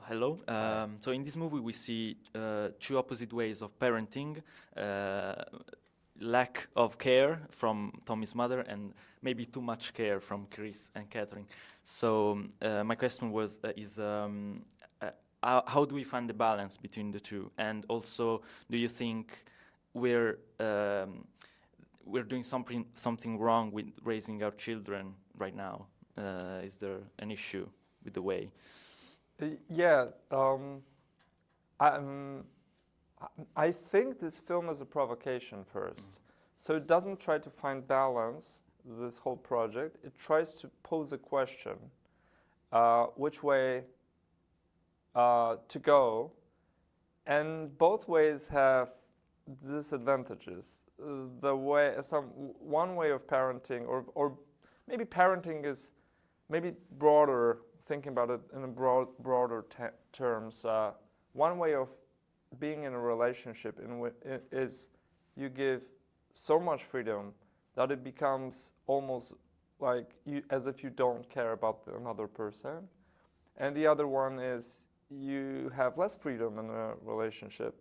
Hello. So in this movie, we see two opposite ways of parenting: lack of care from Tommy's mother, and maybe too much care from Chris and Catherine. So my question was: how do we find the balance between the two? And also, do you think we're doing something wrong with raising our children right now? Is there an issue with the way? Yeah, I think this film is a provocation first. So it doesn't try to find balance, this whole project. It tries to pose a question, which way to go. And both ways have disadvantages. One way of parenting, or maybe parenting is maybe broader, thinking about it in a broader terms. One way of being in a relationship is you give so much freedom that it becomes almost like as if you don't care about another person. And the other one is you have less freedom in a relationship,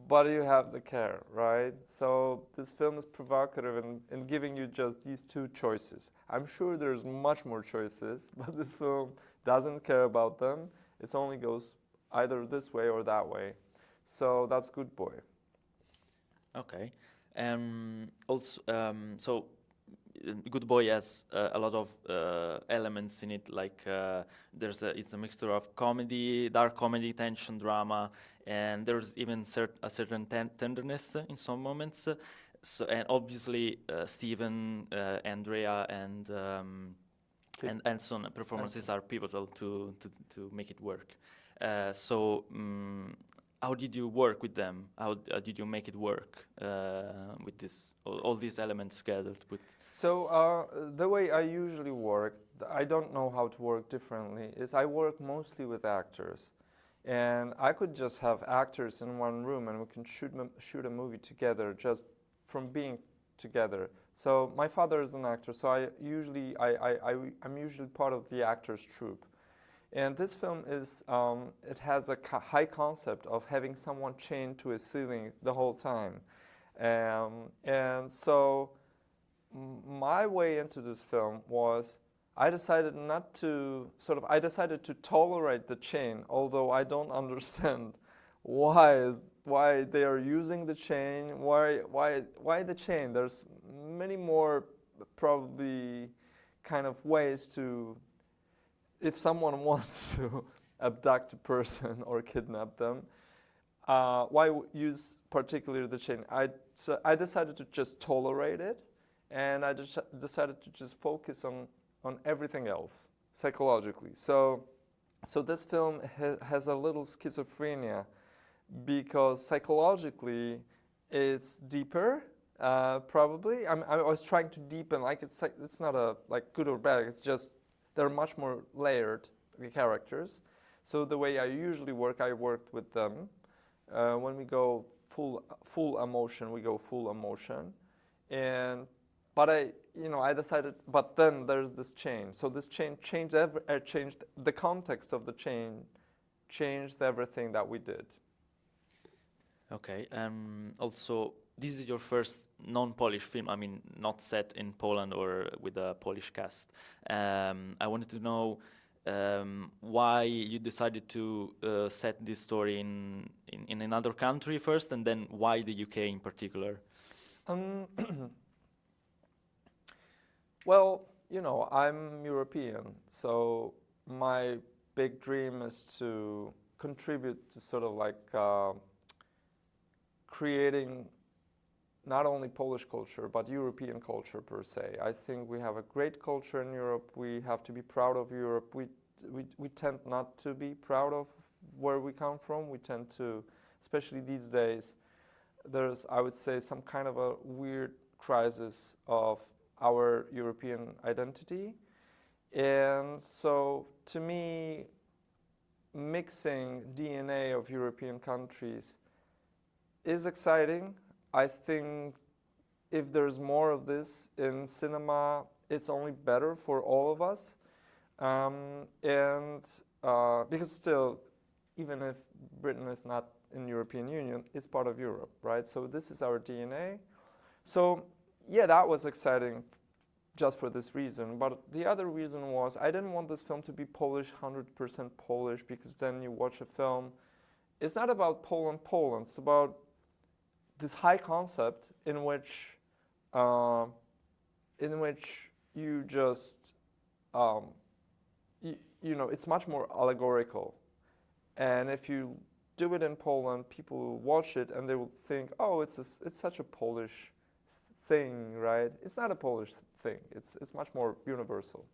but you have the care, right? So this film is provocative in giving you just these two choices. I'm sure there's much more choices, but this film doesn't care about them. It only goes either this way or that way. So that's Good Boy. Okay. Also, so Good Boy has a lot of elements in it. Like it's a mixture of comedy, dark comedy, tension, drama, and there's even a certain tenderness in some moments. So, and obviously Steven, Andrea, and Son performances are pivotal to make it work. So how did you work with them? How did you make it work with all these elements gathered? So the way I usually work, I don't know how to work differently, is I work mostly with actors. And I could just have actors in one room and we can shoot a movie together just from being together. So my father is an actor, so I'm usually part of the actors troupe. And this film it has a high concept of having someone chained to a ceiling the whole time. And so my way into this film was I decided to tolerate the chain, although I don't understand why they are using the chain, why the chain. There's many more probably kind of ways to, if someone wants to abduct a person or kidnap them, why use particularly the chain? So I decided to just tolerate it, and I decided to just focus on everything else psychologically. So this film has a little schizophrenia because psychologically it's deeper, probably. I was trying to deepen, it's not a good or bad. It's just they're much more layered characters. So the way I usually work, I worked with them. When we go full emotion, we go full emotion, but I decided. But then there's this chain. So this chain changed the context of the chain, changed everything that we did. Okay. Also, this is your first non-Polish film. I mean, not set in Poland or with a Polish cast. I wanted to know why you decided to set this story in another country first, and then why the UK in particular. Well, I'm European, so my big dream is to contribute to sort of creating not only Polish culture, but European culture per se. I think we have a great culture in Europe. We have to be proud of Europe. We tend not to be proud of where we come from. We tend to, especially these days, there's, I would say, some kind of a weird crisis of our European identity. And so, to me, mixing DNA of European countries is exciting. I think if there's more of this in cinema, it's only better for all of us. And because still, even if Britain is not in European Union, it's part of Europe, right? So this is our DNA. So yeah, that was exciting just for this reason. But the other reason was I didn't want this film to be Polish, 100% Polish, because then you watch a film. It's not about Poland. It's about this high concept in which you just you know, it's much more allegorical. And if you do it in Poland, people will watch it and they will think, oh, it's such a Polish thing, right? It's not a Polish thing. It's much more universal.